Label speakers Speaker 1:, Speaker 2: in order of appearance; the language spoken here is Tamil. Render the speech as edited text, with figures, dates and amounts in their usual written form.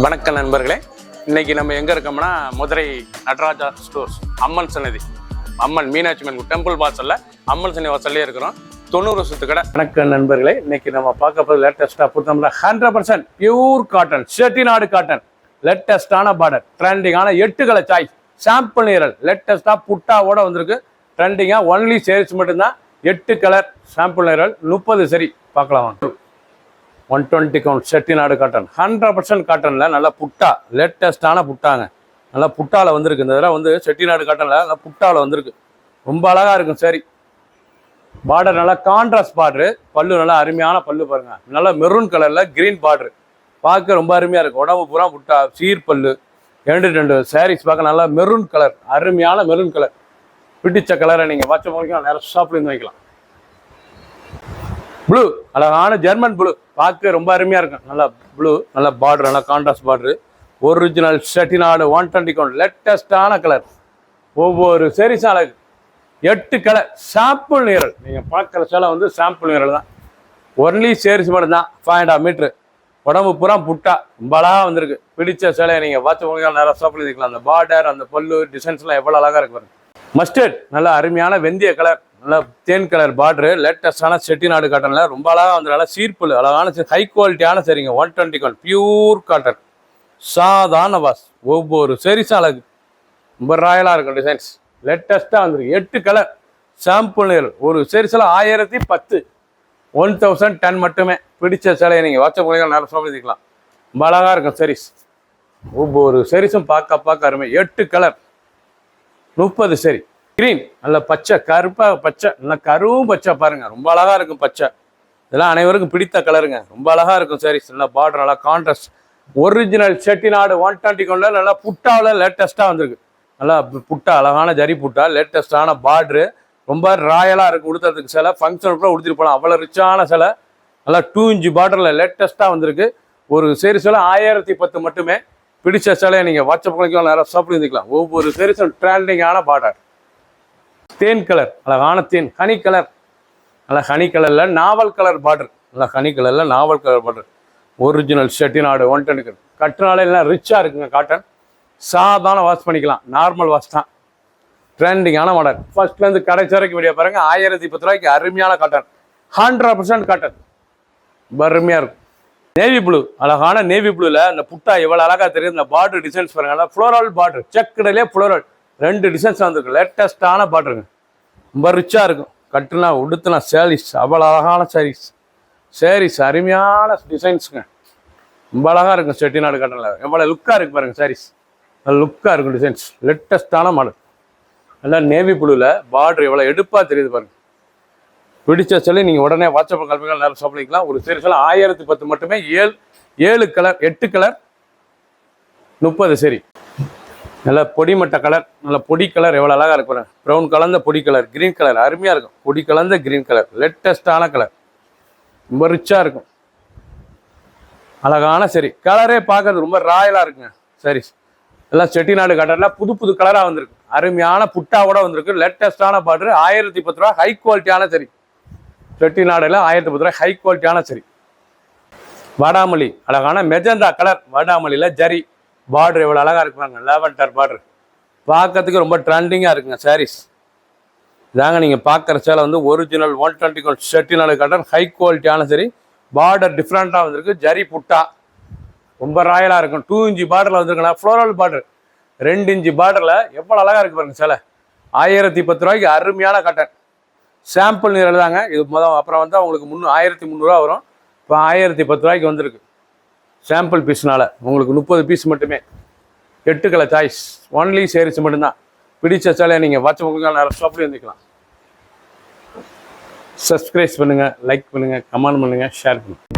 Speaker 1: வணக்கம் நண்பர்களே, இன்னைக்கு நம்ம எங்க இருக்கோம்னா மதுரை நடராஜா ஸ்டோர்ஸ் அம்மன் சன்னதி, அம்மன் மீனாட்சி அம்மன் டெம்பிள் வாசல்ல அம்மன் சன்னதி வாசல்லே இருக்கிறோம். 90 வருஷத்து கடை. வணக்கம் நண்பர்களே, இன்னைக்கு நம்ம பார்க்க போது லேட்டஸ்டா புத்தம்ல 100% பியூர் காட்டன், செட்டிநாடு காட்டன், லேட்டஸ்டான பார்டர், ட்ரெண்டிங்கான 8 கலர் சாய்ஸ், சாம்பிள் நீரல், லேட்டஸ்டா புட்டாவோட வந்திருக்கு. ட்ரெண்டிங்கா ஒன்லி சேல்ஸ் மட்டும்தான். 8 கலர் சாம்பிள் நீரல், 30 சரி பார்க்கலாம். 120 கவுண்ட் செட்டிநாடு காட்டன், 100% காட்டனில் நல்லா புட்டா, லேட்டஸ்டான புட்டாங்க. நல்லா புட்டாவில் வந்திருக்கு. இந்த தடவை வந்து செட்டிநாடு காட்டனில் நல்லா புட்டாவில் வந்திருக்கு. ரொம்ப அழகாக இருக்கும். சரி, பார்டர் நல்லா கான்ட்ராஸ்ட் பார்டரு, பல்லு நல்லா அருமையான பல்லு பாருங்கள். நல்லா மெரூன் கலரில் க்ரீன் பார்டரு, பார்க்க ரொம்ப அருமையாக இருக்கும். உடம்பு பூரா புட்டா, சீர் பல்லு, 2 சாரீஸ் பார்க்க நல்லா மெரூன் கலர், அருமையான மெரூன் கலர். பிடிச்ச கலரை நீங்கள் வாட்ச போய்க்கலாம், நேரம் ஷாப்லேருந்து வைக்கலாம். ப்ளூ, அழகான ஜெர்மன் ப்ளூ, பார்க்க ரொம்ப அருமையாக இருக்கும். நல்லா ப்ளூ, நல்லா பார்டர், நல்லா contrast border, original Chettinad 120 count, லேட்டஸ்டான கலர். ஒவ்வொரு சேரீஸும் அழகு. 8 கலர் சாம்பிள் நீரல். நீங்கள் பார்க்குற சேலை வந்து சாம்பிள் நீரல் தான். ஒன்லி சேரீஸ் மட்டும் தான். 5.5 மீட்ரு, உடம்பு பூரா புட்டா, ரொம்ப அழகாக வந்திருக்கு. பிடிச்ச சேலையை நீங்கள் வாட்ச போய்க்கலாம், நேரம் ஷாப்பில் இருக்கலாம். அந்த பார்டர், அந்த பல்லு டிசைன்ஸ்லாம் எவ்வளோ அழகாக இருக்கு பாருங்க. மஸ்டர்ட், நல்லா அருமையான வெந்தய கலர், நல்லா தேன் கலர் பார்டரு, லேட்டஸ்டான செட்டிநாடு காட்டனில் ரொம்ப அழகாக வந்து நல்லா சீர்பல், அழகான ஹை குவாலிட்டியான சரிங்க. 120 கவுண்ட் பியூர் காட்டன், சாதாரண வாஸ். ஒவ்வொரு சேரீஸும் அழகு, ரொம்ப ராயலாக இருக்கும். டிசைன்ஸ் லேட்டஸ்ட்டாக வந்துருக்கு. 8 கலர் சாம்பிள் நீரல். ஒரு சேரீஸில் 1010, 1010 மட்டுமே. பிடிச்ச சேலையை நீங்கள் வாட்சப் பண்ணிக்கலாம், நேரம் சோதிக்கலாம். ரொம்ப அழகாக இருக்கும் சேரீஸ். ஒவ்வொரு சேரீஸும் பார்க்க அருமை. 8 கலர், 30 சரி. கிரீன், நல்ல பச்சை, கருப்பாக பச்சை, நல்லா கருவும் பச்சை பாருங்க, ரொம்ப அழகா இருக்கும் பச்சை. இதெல்லாம் அனைவருக்கும் பிடித்த கலருங்க. ரொம்ப அழகா இருக்கும் சாரீஸ். நல்லா பார்டர், நல்லா கான்ட்ராஸ்ட். ஒரிஜினல் செட்டிநாடு 120 கவுண்ட்ல நல்லா புட்டாவில் லேட்டஸ்டா வந்திருக்கு. நல்லா புட்டா, அழகான ஜரி புட்டா, லேட்டஸ்டான பார்டரு, ரொம்ப ராயலா இருக்கு. உடுத்துறதுக்கு சிலை ஃபங்க்ஷன் கூட உடுத்திட்டு போகலாம், அவ்வளோ ரிச்சான சிலை. நல்லா 2 இன்ச் பார்டரில் லேட்டஸ்டா வந்திருக்கு. ஒரு சேரீஸில் 1010 மட்டுமே. பிடிச்ச சிலையை நீங்கள் வாட்ஸ்அப் பண்ணிக்கலாம், நேரம் ஷாப்பில் இருந்துக்கலாம். ஒவ்வொரு சேரீஸும் ட்ரெண்டிங்கான பார்டர். தேன் கலர், அழகான தேன், ஹனி கலர், நல்லா ஹனி கலரில் நாவல் கலர் பார்டர், நல்லா ஹனி கலரில் நாவல் colour border. Original Chettinad 120 count. கட்டுனாலே எல்லாம் ரிச்சாக இருக்குங்க. காட்டன் சாதாரண வாஷ் பண்ணிக்கலாம், நார்மல் வாஷ் தான். ட்ரெண்டிங்கான மாடல். ஃபர்ஸ்ட்லேருந்து கடைசி வரைக்கும் வீடியோ பாருங்க. 1010 ரூபாய்க்கு அருமையான காட்டன், 100% காட்டன், அருமையாக இருக்கும். நேவி ப்ளூ, அழகான நேவி ப்ளூவில் அந்த புட்டா எவ்வளோ அழகாக தெரியுது. இந்த பார்டர் டிசைன்ஸ் பாருங்க, ஃப்ளோரல் பார்டர், செக்குடலே ஃப்ளோரல், 2 டிசைன்ஸ் வந்துருக்கு. லேட்டஸ்டான பார்டருங்க, ரொம்ப ரிச்சாக இருக்கும். கட்டுனா உடுத்துனா சாரீஸ், அவ்வளோ அழகான சாரீஸ். சாரீஸ் அருமையான டிசைன்ஸுங்க, ரொம்ப அழகாக இருக்கும். செட்டிநாடு காட்டனில் எவ்வளோ லுக்காக இருக்குது பாருங்கள். சாரீஸ் நல்ல லுக்காக இருக்கும். டிசைன்ஸ் லேட்டஸ்டான மாடல். எல்லாம் நேவி ப்ளூவில் பார்டர் எவ்வளோ எடுப்பாக தெரியுது பாருங்கள். பிடிச்ச சொல்லி நீங்கள் உடனே வாட்ஸ்அப் கல்விகள் நேரம் சாப்பிடலாம். ஒரு சீரீஸில் 1010 மட்டுமே. 7 கலர், 8 கலர், 30 சரி. நல்ல பொடிமட்ட கலர், நல்ல பொடி கலர், எவ்வளோ அழகாக இருக்கும். ப்ரௌன் கலந்த பொடி கலர், கிரீன் கலர், அருமையாக இருக்கும். பொடி கலந்த கிரீன் கலர், லேட்டஸ்டான கலர், ரொம்ப ரிச்சாக இருக்கும். அழகான சரி, கலரே பார்க்கறது ரொம்ப ராயலாக இருக்குங்க. சரி, எல்லாம் செட்டிநாடு காட்டனில் புது கலராக வந்திருக்கு. அருமையான புட்டாவோட வந்திருக்கு. லேட்டஸ்டான பார்டர், 1010 ரூபா, ஹை குவாலிட்டியான சரி. செட்டிநாடுல 1010 ரூபாய், ஹை குவாலிட்டியான சரி. வாடாமல்லி, அழகான மெஜந்தா கலர், வாடாமல்லியில் ஜரி பார்டர் எவ்வளோ அழகாக இருக்குவாங்க. லேவண்டர் பார்டர் பார்க்கறதுக்கு ரொம்ப ட்ரெண்டிங்காக இருக்குங்க. சாரீஸ் இதாங்க நீங்கள் பார்க்குற சேலை வந்து original 120 count Chettinad cotton, high குவாலிட்டியான சரி. பார்டர் டிஃப்ரெண்ட்டாக வந்திருக்கு. ஜரி புட்டா ரொம்ப ராயலாக இருக்கும். 2 இன்ச் பார்டரில் வந்துருக்குண்ணா, ஃப்ளோரல் பார்டர், 2 இன்ச் பார்டரில் எவ்வளோ அழகாக இருக்கு பாருங்க சேலை. 1010 ரூபாய்க்கு அருமையான காட்டன், சாம்பிள் நீரல் தாங்க இது. அப்புறம் வந்து உங்களுக்கு 1300 ரூபா வரும். இப்போ 1010 ரூபாய்க்கு வந்திருக்கு. சாம்பிள் பீஸ்னால உங்களுக்கு 30 பீஸ் மட்டுமே. 8 கலர் சாய்ஸ், ஒன்லி சேரீஸ் மட்டும்தான். பிடிச்ச சேலையை நீங்கள் வாட்ஸ்அப் நேரம் ஷாப்லேயே வந்துக்கலாம். சப்ஸ்கிரைப் பண்ணுங்கள், லைக் பண்ணுங்கள், கமெண்ட் பண்ணுங்கள், ஷேர் பண்ணுங்கள்.